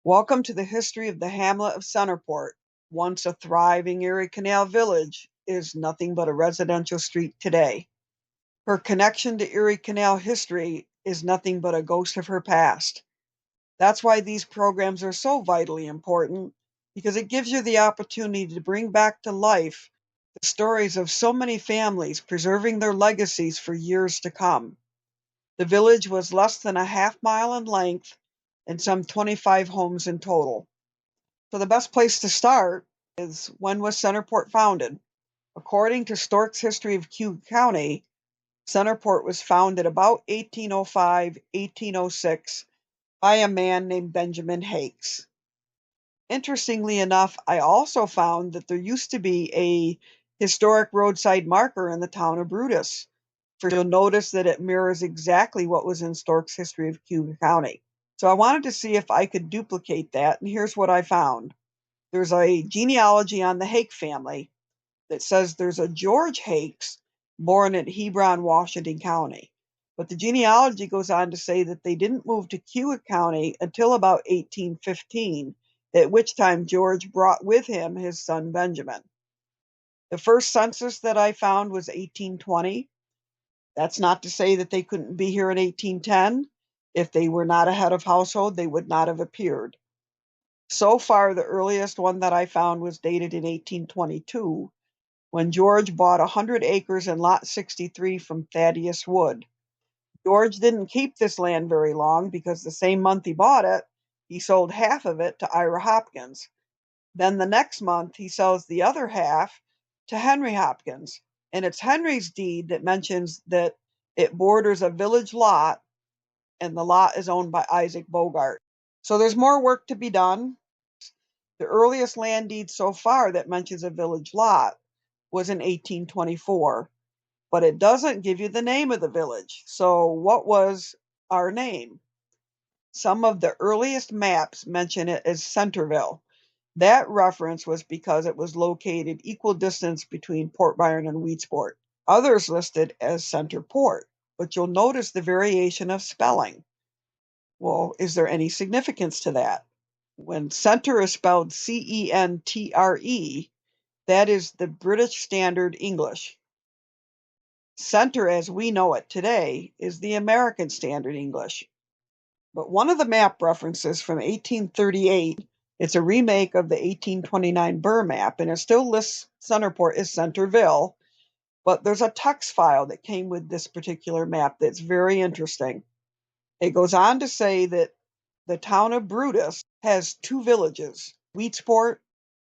Welcome to the history of the hamlet of Centerport. Once a thriving Erie Canal village, is nothing but a residential street today. Her connection to Erie Canal history is nothing but a ghost of her past. That's why these programs are so vitally important, because it gives you the opportunity to bring back to life the stories of so many families preserving their legacies for years to come. The village was less than a half-mile in length and some 25 homes in total. So the best place to start is, when was Centerport founded? According to Stork's History of Cayuga County, Centerport was founded about 1805, 1806 by a man named Benjamin Hakes. Interestingly enough, I also found that there used to be a historic roadside marker in the town of Brutus. For you'll notice that it mirrors exactly what was in Stork's History of Cayuga County. So I wanted to see if I could duplicate that, and here's what I found. There's a genealogy on the Hake family that says there's a George Hakes born at Hebron, Washington County. But the genealogy goes on to say that they didn't move to Cayuga County until about 1815, at which time George brought with him his son Benjamin. The first census that I found was 1820. That's not to say that they couldn't be here in 1810. If they were not a head of household, they would not have appeared. So far, the earliest one that I found was dated in 1822, when George bought 100 acres in Lot 63 from Thaddeus Wood. George didn't keep this land very long, because the same month he bought it, he sold half of it to Ira Hopkins. Then the next month, he sells the other half to Henry Hopkins. And it's Henry's deed that mentions that it borders a village lot, and the lot is owned by Isaac Bogart. So there's more work to be done. The earliest land deed so far that mentions a village lot was in 1824, but it doesn't give you the name of the village. So what was our name? Some of the earliest maps mention it as Centerville. That reference was because it was located equal distance between Port Byron and Weedsport. Others listed as Centerport, but you'll notice the variation of spelling. Well, is there any significance to that? When center is spelled Centre, that is the British Standard English. Center, as we know it today, is the American Standard English. But one of the map references from 1838, it's a remake of the 1829 Burr map, and it still lists Centerport as Centerville, but there's a text file that came with this particular map that's very interesting. It goes on to say that the town of Brutus has two villages, Weedsport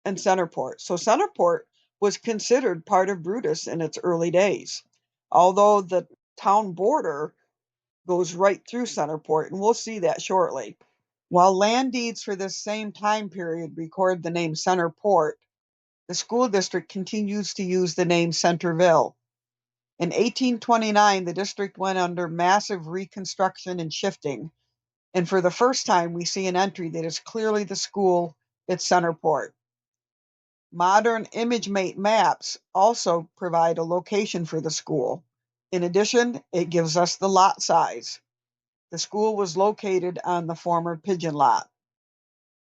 and Centerport. So Centerport was considered part of Brutus in its early days, although the town border goes right through Centerport, and we'll see that shortly. While land deeds for this same time period record the name Centerport, the school district continues to use the name Centerville. In 1829, the district went under massive reconstruction and shifting, and for the first time, we see an entry that is clearly the school at Centerport. Modern ImageMate maps also provide a location for the school. In addition, it gives us the lot size. The school was located on the former pigeon lot.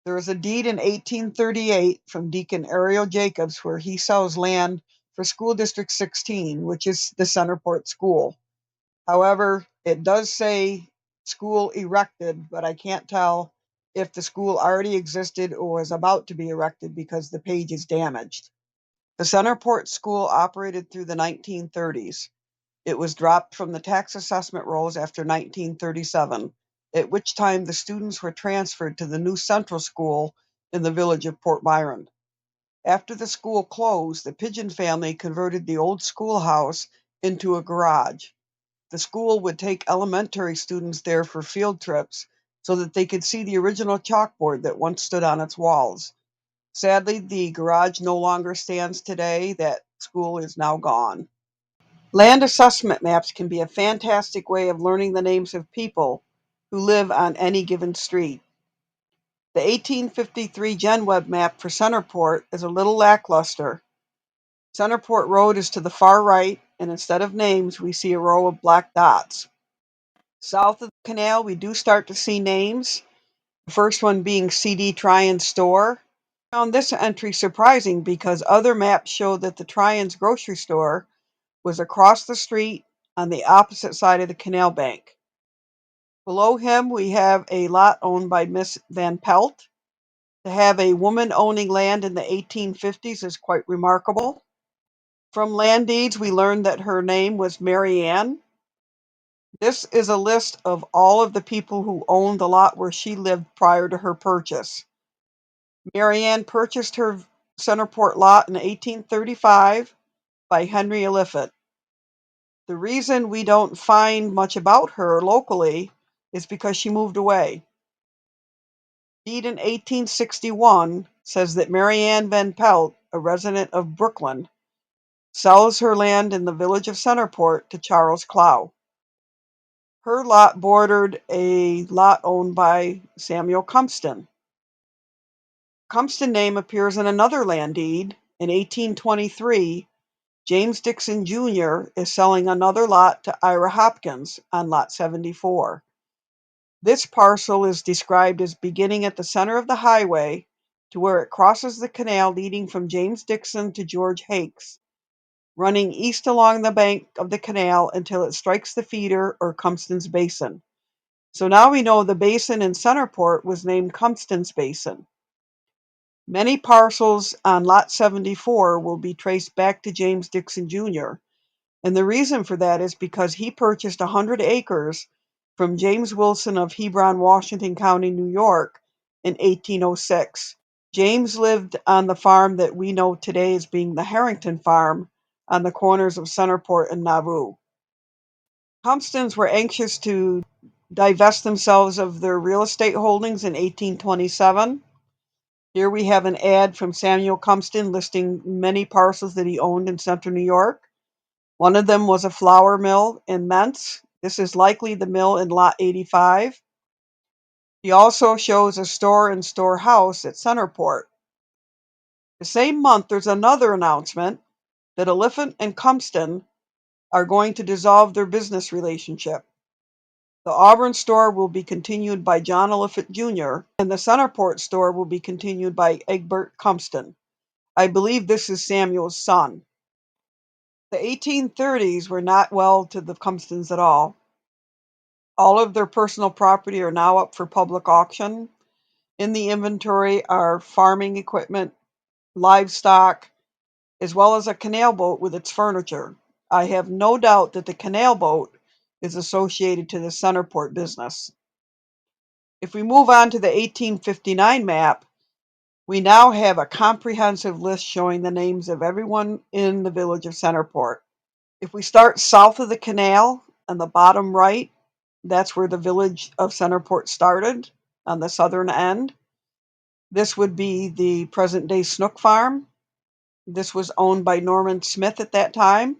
There is a deed in 1838 from Deacon Ariel Jacobs where he sells land for School District 16, which is the Centerport School. However, it does say school erected, but I can't tell if the school already existed or was about to be erected because the page is damaged. The Centerport School operated through the 1930s. It was dropped from the tax assessment rolls after 1937, at which time the students were transferred to the new Central School in the village of Port Byron. After the school closed, the Pigeon family converted the old schoolhouse into a garage. The school would take elementary students there for field trips so that they could see the original chalkboard that once stood on its walls. Sadly, the garage no longer stands today. That school is now gone. Land assessment maps can be a fantastic way of learning the names of people who live on any given street. The 1853 GenWeb map for Centerport is a little lackluster. Centerport Road is to the far right, and instead of names, we see a row of black dots. South of the canal, we do start to see names. The first one being C.D. Tryon's store. I found this entry surprising because other maps show that the Tryon's grocery store was across the street on the opposite side of the canal bank. Below him, we have a lot owned by Miss Van Pelt. To have a woman owning land in the 1850s is quite remarkable. From land deeds, we learned that her name was Mary Ann. This is a list of all of the people who owned the lot where she lived prior to her purchase. Mary Ann purchased her Centerport lot in 1835 by Henry Oliphant. The reason we don't find much about her locally is because she moved away. Deed in 1861 says that Mary Ann Van Pelt, a resident of Brooklyn, sells her land in the village of Centerport to Charles Clow. Her lot bordered a lot owned by Samuel Cumston. Cumston name appears in another land deed. In 1823, James Dixon Jr. is selling another lot to Ira Hopkins on lot 74. This parcel is described as beginning at the center of the highway to where it crosses the canal leading from James Dixon to George Hakes, running east along the bank of the canal until it strikes the feeder or Cumston's Basin. So now we know the basin in Centerport was named Cumston's Basin. Many parcels on Lot 74 will be traced back to James Dixon Jr., and the reason for that is because he purchased 100 acres from James Wilson of Hebron, Washington County, New York in 1806. James lived on the farm that we know today as being the Harrington Farm on the corners of Centerport and Nauvoo. Cumstons were anxious to divest themselves of their real estate holdings in 1827. Here we have an ad from Samuel Cumston listing many parcels that he owned in central New York. One of them was a flour mill in Mentz. This is likely the mill in lot 85. He also shows a store and storehouse at Centerport. The same month, there's another announcement that Oliphant and Cumston are going to dissolve their business relationship. The Auburn store will be continued by John Oliphant Jr., and the Centerport store will be continued by Egbert Cumston. I believe this is Samuel's son. The 1830s were not well to the Cumstons at all. All of their personal property are now up for public auction. In the inventory are farming equipment, livestock, as well as a canal boat with its furniture. I have no doubt that the canal boat is associated to the Centerport business. If we move on to the 1859 map, we now have a comprehensive list showing the names of everyone in the village of Centerport. If we start south of the canal on the bottom right, that's where the village of Centerport started on the southern end. This would be the present day Snook Farm. This was owned by Norman Smith at that time.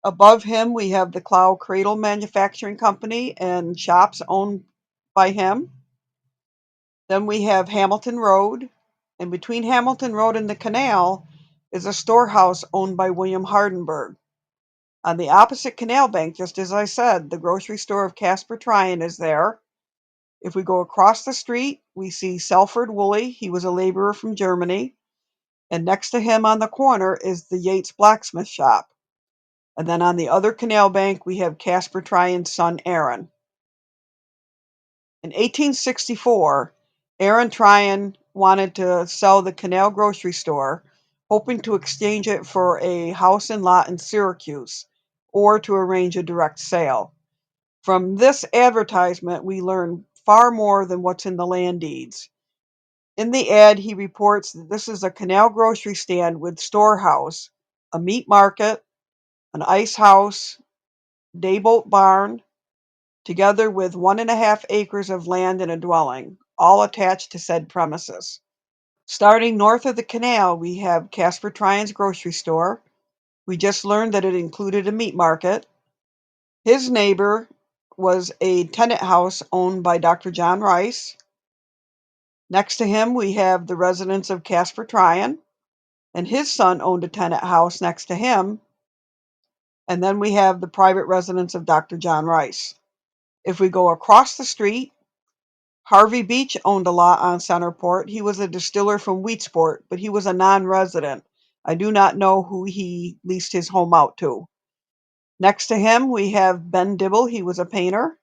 Above him, we have the Clow Cradle Manufacturing Company and shops owned by him. Then we have Hamilton Road, and between Hamilton Road and the canal is a storehouse owned by William Hardenberg. On the opposite canal bank, just as I said, the grocery store of Casper Tryon is there. If we go across the street, we see Selford Woolley. He was a laborer from Germany. And next to him on the corner is the Yates blacksmith shop. And then on the other canal bank, we have Casper Tryon's son, Aaron. In 1864, Aaron Tryon wanted to sell the canal grocery store, hoping to exchange it for a house and lot in Syracuse or to arrange a direct sale. From this advertisement, we learn far more than what's in the land deeds. In the ad, he reports that this is a canal grocery stand with storehouse, a meat market, an ice house, dayboat barn, together with 1.5 acres of land and a dwelling, all attached to said premises. Starting north of the canal, we have Casper Tryon's grocery store. We just learned that it included a meat market. His neighbor was a tenant house owned by Dr. John Rice. Next to him, we have the residence of Casper Tryon, and his son owned a tenant house next to him. And then we have the private residence of Dr. John Rice. If we go across the street, Harvey Beach owned a lot on Centerport. He was a distiller from Weedsport, but he was a non-resident. I do not know who he leased his home out to. Next to him, we have Ben Dibble. He was a painter.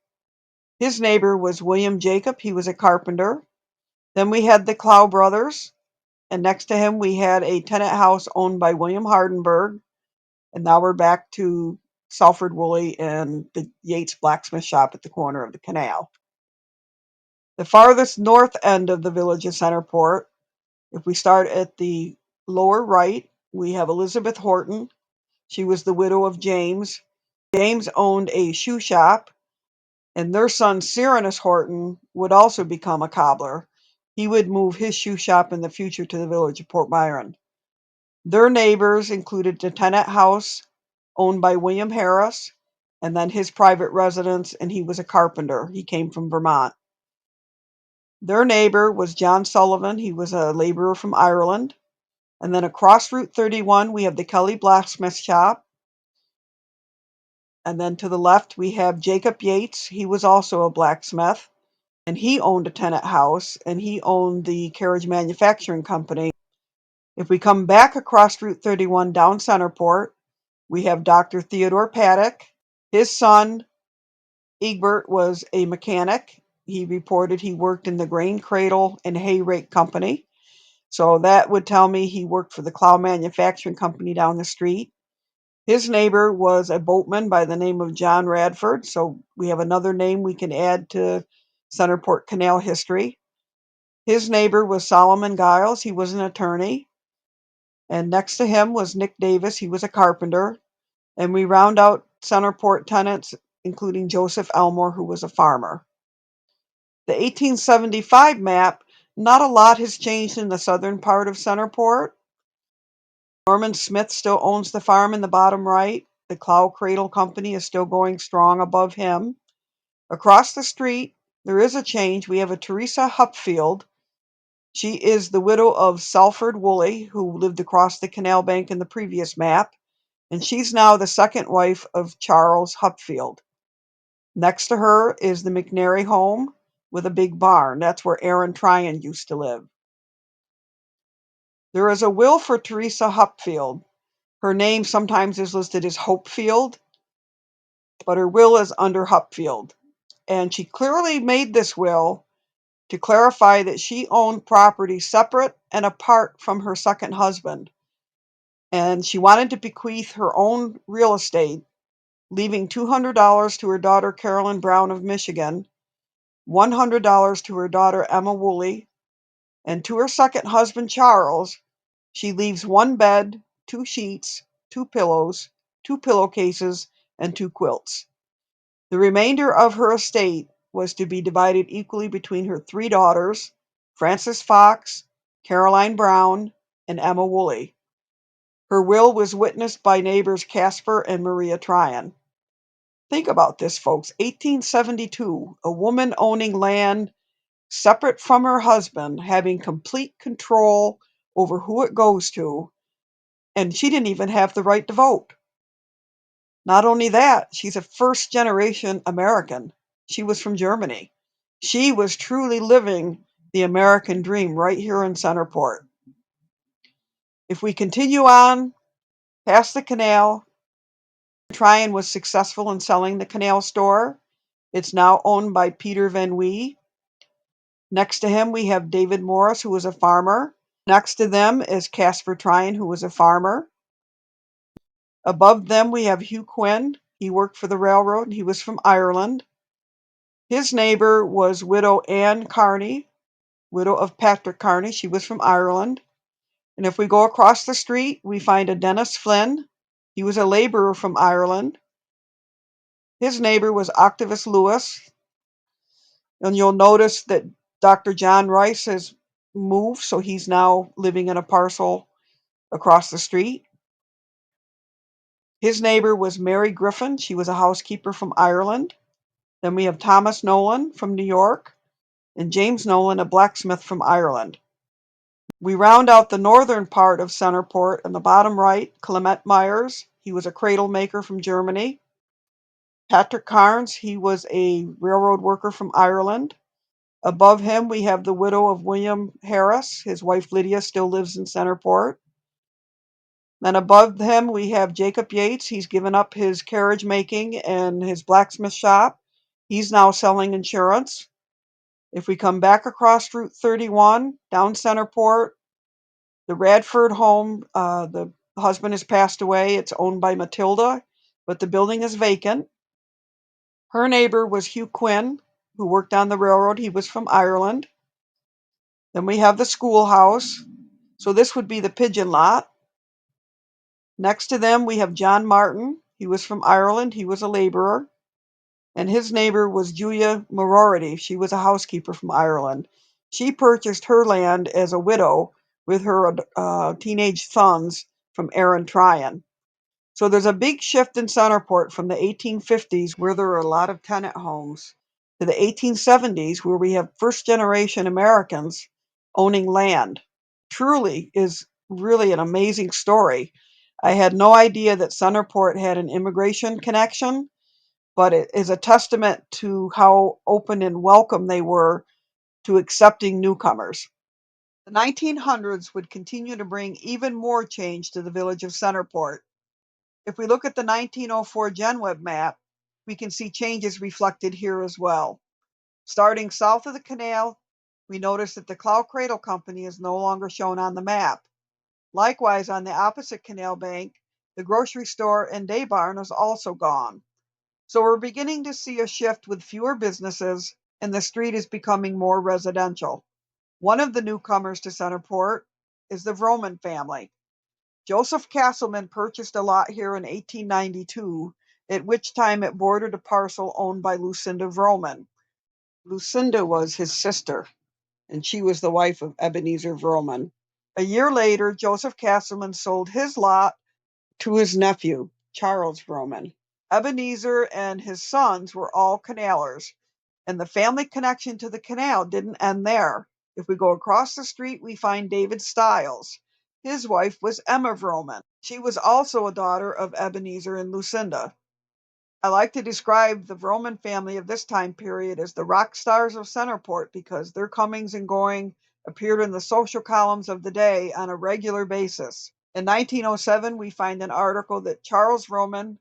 His neighbor was William Jacob. He was a carpenter. Then we had the Clow brothers. And next to him, we had a tenant house owned by William Hardenberg. And now we're back to Salford Woolley and the Yates blacksmith shop at the corner of the canal. The farthest north end of the village is Centerport. If we start at the lower right, we have Elizabeth Horton. She was the widow of James. James owned a shoe shop, and their son Cyranus Horton would also become a cobbler. He would move his shoe shop in the future to the village of Port Byron. Their neighbors included the tenant house owned by William Harris, and then his private residence, and he was a carpenter. He came from Vermont. Their neighbor was John Sullivan. He was a laborer from Ireland. And then across Route 31, we have the Kelly Blacksmith Shop. And then to the left, we have Jacob Yates. He was also a blacksmith, and he owned a tenant house, and he owned the carriage manufacturing company. If we come back across Route 31 down Centerport, we have Dr. Theodore Paddock. His son, Egbert, was a mechanic. He reported he worked in the grain cradle and hay rake company. So that would tell me he worked for the Clow Manufacturing Company down the street. His neighbor was a boatman by the name of John Radford. So we have another name we can add to Centerport Canal history. His neighbor was Solomon Giles. He was an attorney. And next to him was Nick Davis. He was a carpenter. And we round out Centerport tenants, including Joseph Elmore, who was a farmer. The 1875 map, not a lot has changed in the southern part of Centerport. Norman Smith still owns the farm in the bottom right. The Clow Cradle Company is still going strong above him. Across the street, there is a change. We have a Teresa Hupfield. She is the widow of Salford Woolley, who lived across the canal bank in the previous map, and she's now the second wife of Charles Hupfield. Next to her is the McNary home with a big barn. That's where Aaron Tryon used to live. There is a will for Teresa Hupfield. Her name sometimes is listed as Hopefield, but her will is under Hupfield. And she clearly made this will to clarify that she owned property separate and apart from her second husband. And she wanted to bequeath her own real estate, leaving $200 to her daughter Carolyn Brown of Michigan, $100 to her daughter Emma Woolley, and to her second husband Charles, she leaves one bed, two sheets, two pillows, two pillowcases, and two quilts. The remainder of her estate was to be divided equally between her three daughters, Frances Fox, Caroline Brown, and Emma Woolley. Her will was witnessed by neighbors Casper and Maria Tryon. Think about this, folks. 1872, a woman owning land separate from her husband, having complete control over who it goes to, and she didn't even have the right to vote. Not only that, she's a first generation American. She was from Germany. She was truly living the American dream right here in Centerport. If we continue on past the canal, Tryon was successful in selling the canal store. It's now owned by Peter Van Wee. Next to him, we have David Morris, who was a farmer. Next to them is Casper Tryon, who was a farmer. Above them, we have Hugh Quinn. He worked for the railroad, and he was from Ireland. His neighbor was widow Anne Carney, widow of Patrick Carney. She was from Ireland. And if we go across the street, we find a Dennis Flynn. He was a laborer from Ireland. His neighbor was Octavius Lewis. And you'll notice that Dr. John Rice has moved, so he's now living in a parcel across the street. His neighbor was Mary Griffin. She was a housekeeper from Ireland. Then we have Thomas Nolan from New York and James Nolan, a blacksmith from Ireland. We round out the northern part of Centerport. On the bottom right, Clement Myers. He was a cradle maker from Germany. Patrick Carnes, he was a railroad worker from Ireland. Above him, we have the widow of William Harris. His wife Lydia still lives in Centerport. Then above him, we have Jacob Yates. He's given up his carriage making and his blacksmith shop. He's now selling insurance. If we come back across Route 31, down Centerport, the Radford home, the husband has passed away. It's owned by Matilda, but the building is vacant. Her neighbor was Hugh Quinn, who worked on the railroad. He was from Ireland. Then we have the schoolhouse. So this would be the pigeon lot. Next to them, we have John Martin. He was from Ireland. He was a laborer. And his neighbor was Julia Moriarty. She was a housekeeper from Ireland. She purchased her land as a widow with her teenage sons from Aaron Tryon. So there's a big shift in Centerport from the 1850s, where there are a lot of tenant homes, to the 1870s, where we have first generation Americans owning land. Truly is really an amazing story. I had no idea that Centerport had an immigration connection, but it is a testament to how open and welcome they were to accepting newcomers. The 1900s would continue to bring even more change to the village of Centerport. If we look at the 1904 GenWeb map, we can see changes reflected here as well. Starting south of the canal, we notice that the Clow Cradle Company is no longer shown on the map. Likewise, on the opposite canal bank, the grocery store and day barn is also gone. So we're beginning to see a shift with fewer businesses, and the street is becoming more residential. One of the newcomers to Centerport is the Vroman family. Joseph Castleman purchased a lot here in 1892, at which time it bordered a parcel owned by Lucinda Vroman. Lucinda was his sister, and she was the wife of Ebenezer Vroman. A year later, Joseph Castleman sold his lot to his nephew, Charles Vroman. Ebenezer and his sons were all canalers, and the family connection to the canal didn't end there. If we go across the street, we find David Stiles. His wife was Emma Vroman. She was also a daughter of Ebenezer and Lucinda. I like to describe the Vroman family of this time period as the rock stars of Centerport because their comings and going appeared in the social columns of the day on a regular basis. In 1907, we find an article that Charles Vroman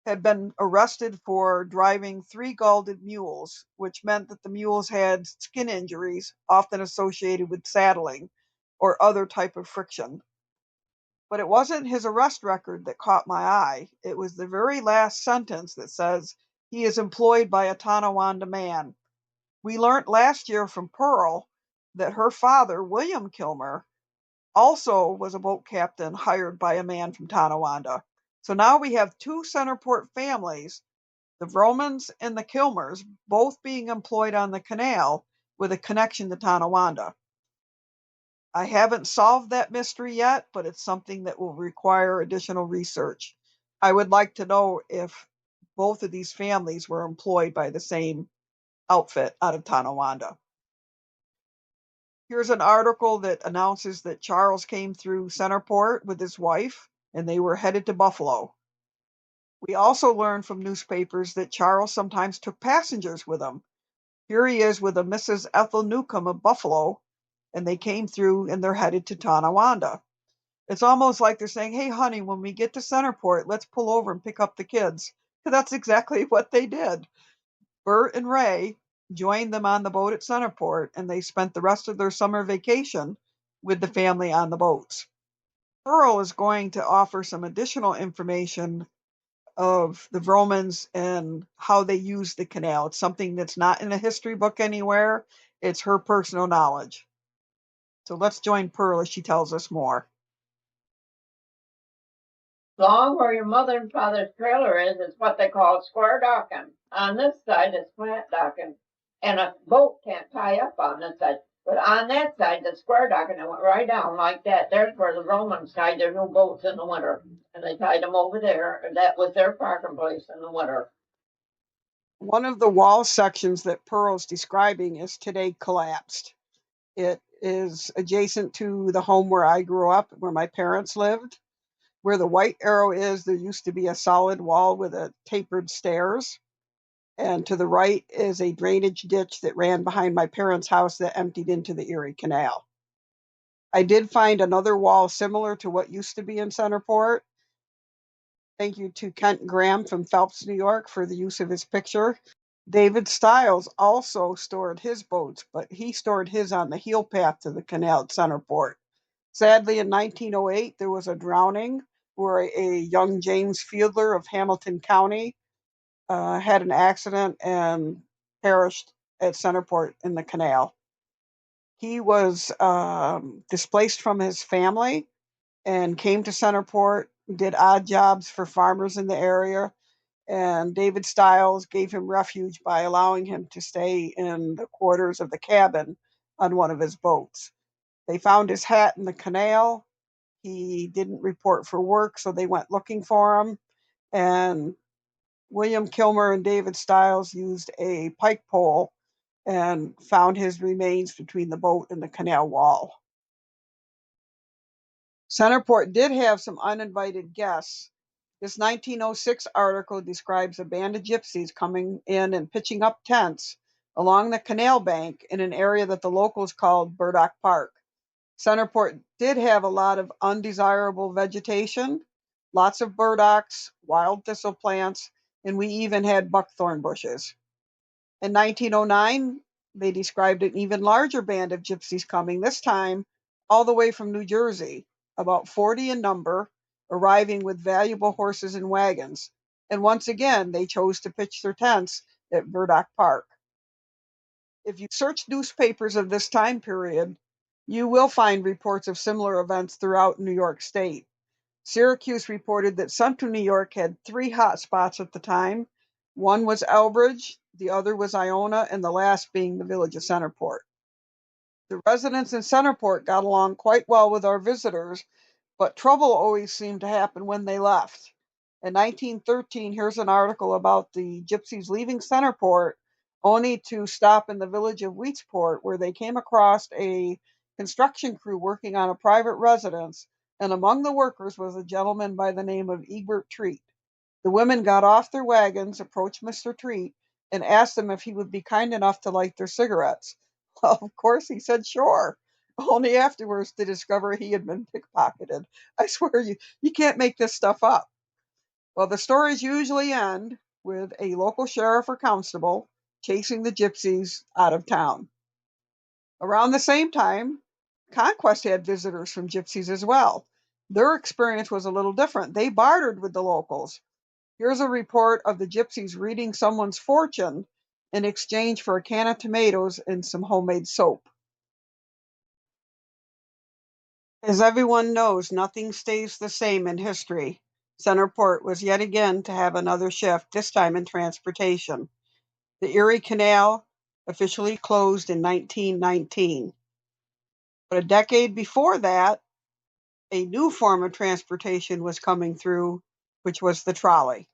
had been arrested for driving 3 gelded mules, which meant that the mules had skin injuries, often associated with saddling or other type of friction. But it wasn't his arrest record that caught my eye. It was the very last sentence that says he is employed by a Tonawanda man. We learned last year from Pearl that her father, William Kilmer, also was a boat captain hired by a man from Tonawanda. So now we have 2 Centerport families, the Vromans and the Kilmers, both being employed on the canal with a connection to Tonawanda. I haven't solved that mystery yet, but it's something that will require additional research. I would like to know if both of these families were employed by the same outfit out of Tonawanda. Here's an article that announces that Charles came through Centerport with his wife, and they were headed to Buffalo. We also learned from newspapers that Charles sometimes took passengers with him. Here he is with a Mrs. Ethel Newcomb of Buffalo, and they came through and they're headed to Tonawanda. It's almost like they're saying, hey, honey, when we get to Centerport, let's pull over and pick up the kids. That's exactly what they did. Bert and Ray joined them on the boat at Centerport, and they spent the rest of their summer vacation with the family on the boats. Pearl is going to offer some additional information of the Romans and how they used the canal. It's something that's not in a history book anywhere. It's her personal knowledge. So let's join Pearl as she tells us more. Along where your mother and father's trailer is what they call square docking. On this side is flat docking, and a boat can't tie up on this side. But on that side, the square docking, it went right down like that. There's where the Romans tied their new boats in the winter, and they tied them over there. And that was their parking place in the winter. One of the wall sections that Pearl's describing is today collapsed. It is adjacent to the home where I grew up, where my parents lived. Where the white arrow is, there used to be a solid wall with a tapered stairs. And to the right is a drainage ditch that ran behind my parents' house that emptied into the Erie Canal. I did find another wall similar to what used to be in Centerport. Thank you to Kent Graham from Phelps, New York, for the use of his picture. David Stiles also stored his boats, but he stored his on the heel path to the canal at Centerport. Sadly, in 1908, there was a drowning where a young James Fiedler of Hamilton County had an accident and perished at Centerport in the canal. He was displaced from his family and came to Centerport, did odd jobs for farmers in the area, and David Stiles gave him refuge by allowing him to stay in the quarters of the cabin on one of his boats. They found his hat in the canal. He didn't report for work, so they went looking for him. And William Kilmer and David Stiles used a pike pole and found his remains between the boat and the canal wall. Centerport did have some uninvited guests. This 1906 article describes a band of gypsies coming in and pitching up tents along the canal bank in an area that the locals called Burdock Park. Centerport did have a lot of undesirable vegetation, lots of burdocks, wild thistle plants, and we even had buckthorn bushes. In 1909, they described an even larger band of gypsies coming, this time all the way from New Jersey, about 40 in number, arriving with valuable horses and wagons. And once again, they chose to pitch their tents at Burdock Park. If you search newspapers of this time period, you will find reports of similar events throughout New York State. Syracuse reported that Central New York had 3 hot spots at the time. One was Elbridge, the other was Iona, and the last being the village of Centerport. The residents in Centerport got along quite well with our visitors, but trouble always seemed to happen when they left. In 1913, here's an article about the gypsies leaving Centerport only to stop in the village of Weedsport, where they came across a construction crew working on a private residence, and among the workers was a gentleman by the name of Egbert Treat. The women got off their wagons, approached Mr. Treat, and asked him if he would be kind enough to light their cigarettes. Well, of course, he said sure, only afterwards to discover he had been pickpocketed. I swear you can't make this stuff up. Well, the stories usually end with a local sheriff or constable chasing the gypsies out of town. Around the same time, Conquest had visitors from gypsies as well. Their experience was a little different. They bartered with the locals. Here's a report of the gypsies reading someone's fortune in exchange for a can of tomatoes and some homemade soap. As everyone knows, nothing stays the same in history. Centerport was yet again to have another shift, this time in transportation. The Erie Canal officially closed in 1919. But a decade before that, a new form of transportation was coming through, which was the trolley.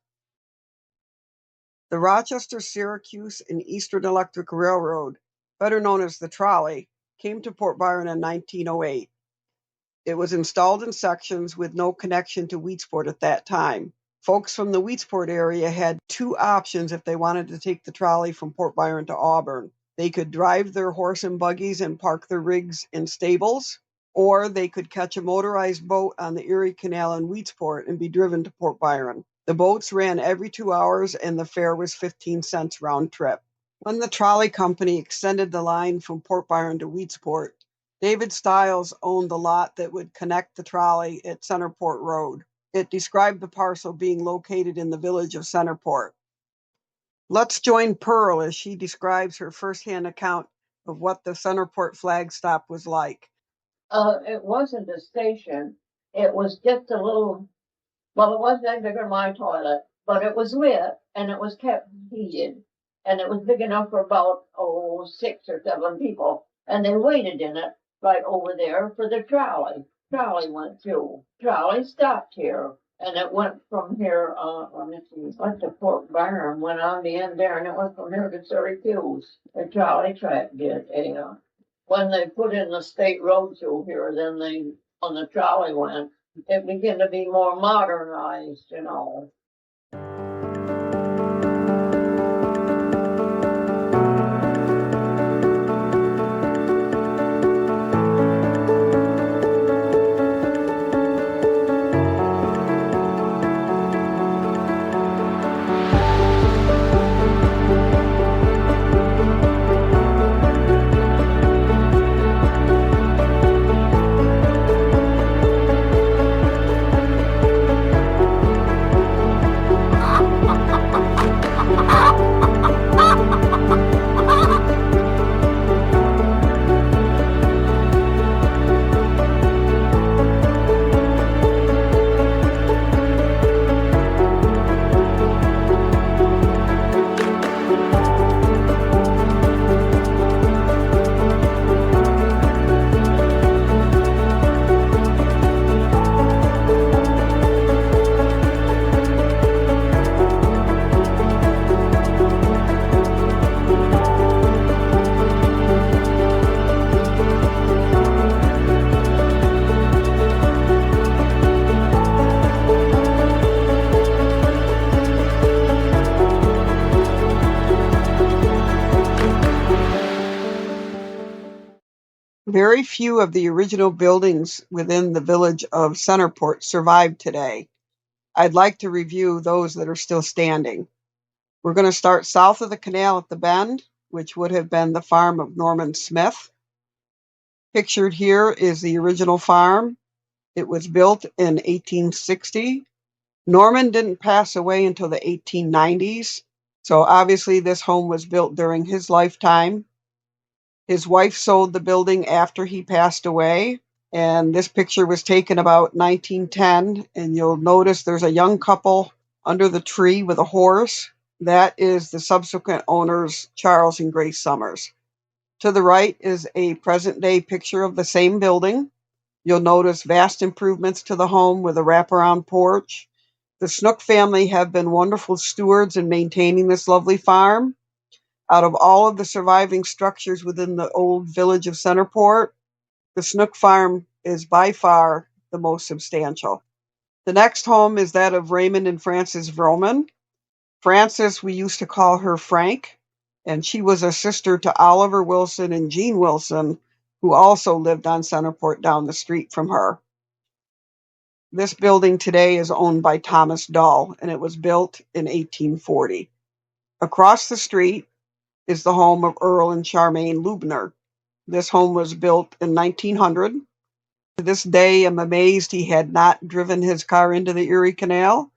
The Rochester, Syracuse, and Eastern Electric Railroad, better known as the trolley, came to Port Byron in 1908. It was installed in sections with no connection to Weedsport at that time. Folks from the Weedsport area had 2 options if they wanted to take the trolley from Port Byron to Auburn. They could drive their horse and buggies and park their rigs in stables, or they could catch a motorized boat on the Erie Canal in Weedsport and be driven to Port Byron. The boats ran every 2 hours and the fare was 15 cents round trip. When the trolley company extended the line from Port Byron to Weedsport, David Stiles owned the lot that would connect the trolley at Centerport Road. It described the parcel being located in the village of Centerport. Let's join Pearl as she describes her firsthand account of what the Centerport flag stop was like. It wasn't a station. It was just a little, well, it wasn't that big as my toilet, but it was lit and it was kept heated. And it was big enough for about, 6 or 7 people. And they waited in it right over there for the trolley. Trolley went through. Trolley stopped here. And it went from here, let me see, went to Fort Byron, went on the end there, and it went from here to Syracuse. The trolley track did, yeah. When they put in the state road through here, then on the trolley went, it began to be more modernized, Very few of the original buildings within the village of Centerport survive today. I'd like to review those that are still standing. We're going to start south of the canal at the bend, which would have been the farm of Norman Smith. Pictured here is the original farm. It was built in 1860. Norman didn't pass away until the 1890s, so obviously this home was built during his lifetime. His wife sold the building after he passed away, and this picture was taken about 1910, and you'll notice there's a young couple under the tree with a horse. That is the subsequent owners, Charles and Grace Summers. To the right is a present-day picture of the same building. You'll notice vast improvements to the home with a wraparound porch. The Snook family have been wonderful stewards in maintaining this lovely farm. Out of all of the surviving structures within the old village of Centerport, the Snook farm is by far the most substantial. The next home is that of Raymond and Frances Vroman. Frances, we used to call her Frank, and she was a sister to Oliver Wilson and Jean Wilson, who also lived on Centerport down the street from her. This building today is owned by Thomas Dahl, and it was built in 1840. Across the street is the home of Earl and Charmaine Lubner. This home was built in 1900. To this day, I'm amazed he had not driven his car into the Erie Canal.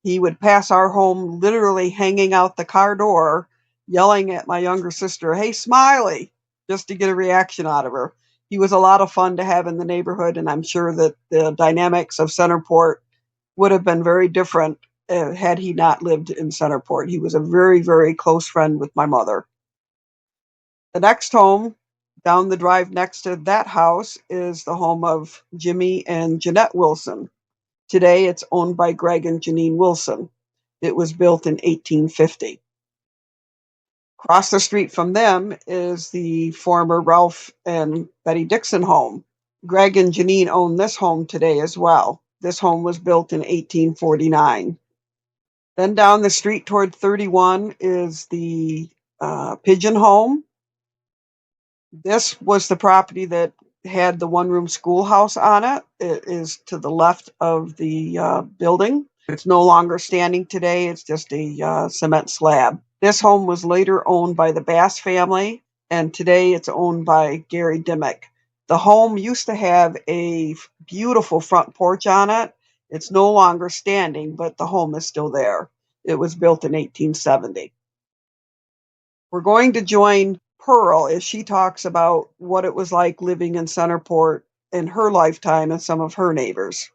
He would pass our home literally hanging out the car door, yelling at my younger sister, "Hey, Smiley," just to get a reaction out of her. He was a lot of fun to have in the neighborhood, and I'm sure that the dynamics of Centerport would have been very different had he not lived in Centerport. He was a very, very close friend with my mother. The next home down the drive next to that house is the home of Jimmy and Jeanette Wilson. Today it's owned by Greg and Janine Wilson. It was built in 1850. Across the street from them is the former Ralph and Betty Dixon home. Greg and Janine own this home today as well. This home was built in 1849. Then down the street toward 31 is the Pigeon home. This was the property that had the one-room schoolhouse on it. It is to the left of the building. It's no longer standing today. It's just a cement slab. This home was later owned by the Bass family, and today it's owned by Gary Dimmick. The home used to have a beautiful front porch on it. It's no longer standing, but the home is still there. It was built in 1870. We're going to join Pearl as she talks about what it was like living in Centerport in her lifetime and some of her neighbors.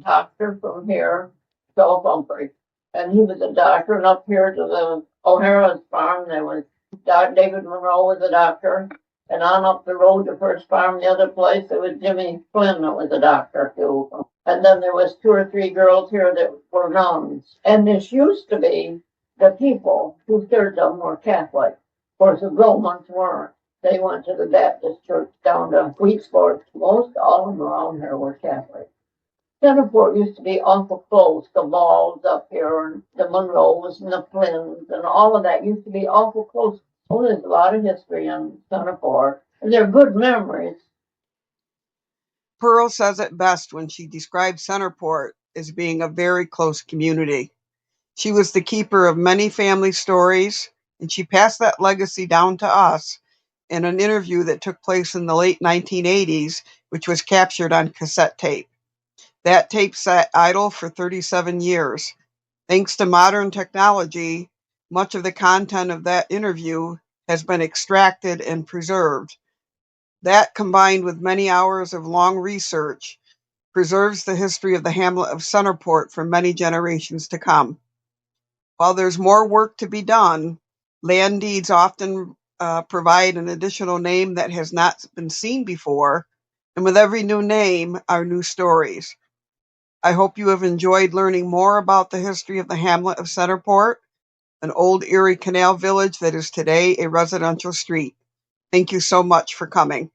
Doctor from here, Philip Humphrey. And he was a doctor, and up here to the O'Hara's farm, there was David Monroe was a doctor. And on up the road to First Farm, the other place, there was Jimmy Flynn that was a doctor too. And then there was 2 or 3 girls here that were nuns. And this used to be the people, 2/3 of them were Catholic. Of course, the Romans weren't. They went to the Baptist church down to Weedsport. Most all of them around here were Catholic. Centerport used to be awful close. The Balls up here and the Monroes and the Flynns and all of that used to be awful close. Oh, there's a lot of history in Centerport. And they're good memories. Pearl says it best when she describes Centerport as being a very close community. She was the keeper of many family stories, and she passed that legacy down to us in an interview that took place in the late 1980s, which was captured on cassette tape. That tape sat idle for 37 years. Thanks to modern technology, much of the content of that interview has been extracted and preserved. That, combined with many hours of long research, preserves the history of the hamlet of Centerport for many generations to come. While there's more work to be done, land deeds often provide an additional name that has not been seen before, and with every new name are new stories. I hope you have enjoyed learning more about the history of the hamlet of Centerport, an old Erie Canal village that is today a residential street. Thank you so much for coming.